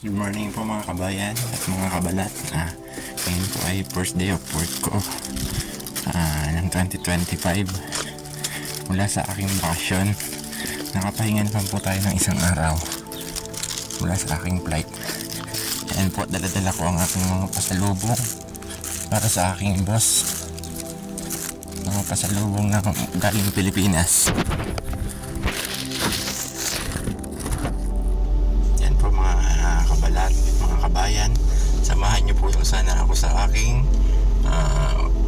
Good morning po mga kabayan at mga kabalat. Ngayon po ay first day of work ko ng 2025. Mula sa aking bakasyon, nakapahinga naman po tayo ng isang araw mula sa aking flight. Ayan po, dala-dala ko ang aking mga pasalubong para sa aking boss. Mga pasalubong na galing Pilipinas. Mga kabayan, samahan niyo po yung sana ako sa aking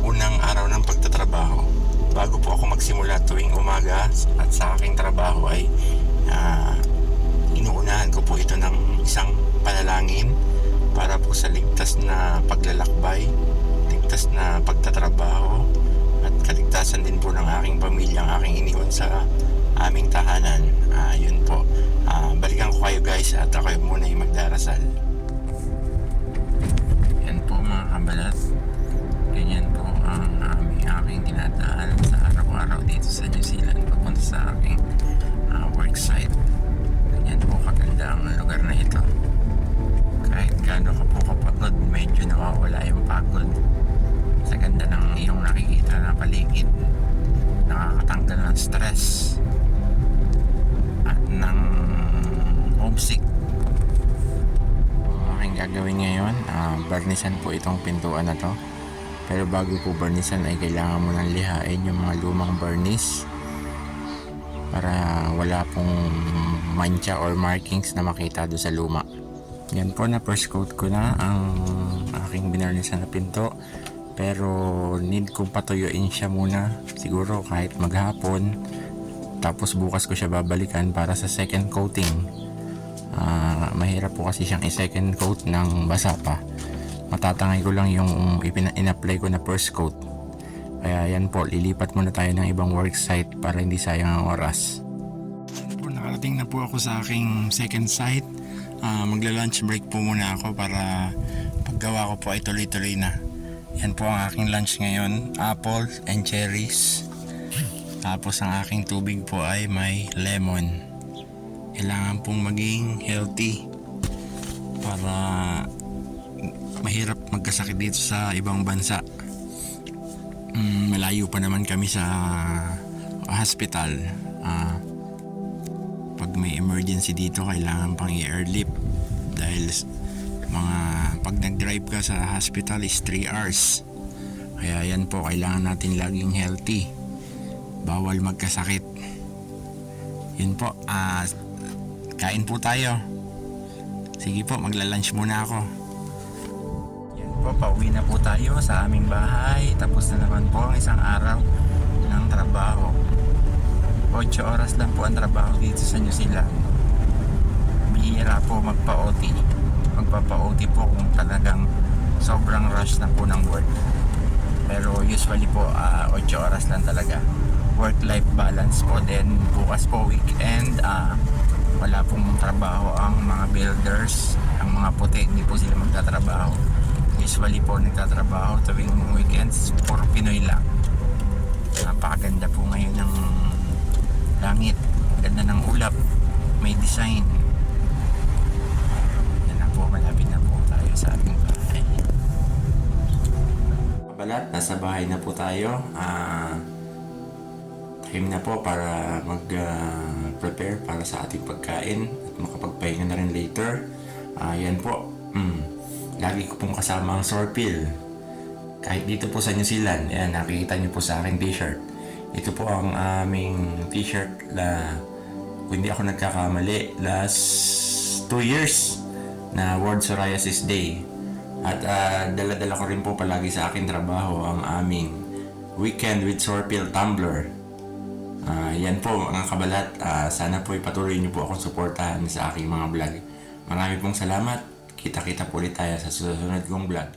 unang araw ng pagtatrabaho. Bago po ako magsimula tuwing umaga at sa aking trabaho ay inuunahan ko po ito ng isang panalangin para po sa ligtas na paglalakbay, ligtas na pagtatrabaho at kaligtasan din po ng aking pamilya ang aking iniwan sa aming tahanan. Yun po. Balikan ko kayo guys at ako muna yung magdarasal. Yan po mga kabalat. Ganyan po ang aking dinadaan sa araw-araw dito sa New Zealand papunta sa aking work site. Ganyan po kaganda ang lugar na ito. Kahit gaano ka po kapagod, medyo nawawala yung pagod sa ganda ng iyong nakikita na paligid. Nakakatanggal ng stress at ng homesick. Ang aking gagawin ngayon, barnisan po itong pintuan na to. Pero bago po barnisan ay kailangan mo nang lihain yung mga lumang barnis para wala pong mancha or markings na makita doon sa luma. Yan po, na first coat ko na ang aking binarnisan na pinto. Pero need kong patuyuin siya muna, siguro kahit maghapon. Tapos bukas ko siya babalikan para sa second coating. Mahirap po kasi siyang i-second coat ng basa pa. Matatangay ko lang yung in-apply ko na first coat. Kaya yan po, lilipat muna tayo ng ibang work site para hindi sayang ang oras. Yan po, nakarating na po ako sa aking second site. Magla-lunch break po muna ako para paggawa ko po ay tuloy-tuloy na. Yan po ang aking lunch ngayon, apple and cherries. Tapos ang aking tubig po ay may lemon. Kailangan pong maging healthy para mahirap magkasakit dito sa ibang bansa. Malayo pa naman kami sa hospital. Pag may emergency dito, kailangan pang i-airlift dahil pag nag-drive ka sa hospital is 3 hours. Kaya yan po, kailangan natin laging healthy. Bawal magkasakit. Yun po, kain po tayo. Sige po, magla-lunch muna ako. Yan po, pauwi na po tayo sa aming bahay. Tapos na naman po ang isang araw ng trabaho. 8 oras lang po ang trabaho dito sa New Zealand. Bihira po magpa-OT. Magpapa-OT po kung talagang sobrang rush na po ng work. Pero usually po 8 oras lang talaga. Work-life balance po. Then bukas po weekend, wala pong trabaho ang mga builders. Ang mga puti, hindi po sila magtatrabaho. Usually po nagtatrabaho tuwing weekends. Puro Pinoy lang. Napakaganda po ngayon ng langit. Ganda ng ulap. May design. Yan na po, malapit na po tayo sa ating bahay. Kabalat, nasa bahay na po tayo. Time na po para mag-prepare para sa ating pagkain at makapagpahinga na rin later. Yan po. Lagi ko pong kasama ang Sorpil. Kahit dito po sa New Zealand, yan, nakikita niyo po sa aking t-shirt. Ito po ang aming t-shirt na, kung hindi ako nagkakamali, last 2 years na World Psoriasis Day. At dala-dala ko rin po palagi sa aking trabaho ang aming Weekend with Sorpil tumbler. Yan po mga kabalat, sana po ipatuloy niyo po akong suportahan sa aking mga vlog. Marami pong salamat. Kita-kita po ulit tayo sa susunod kong vlog.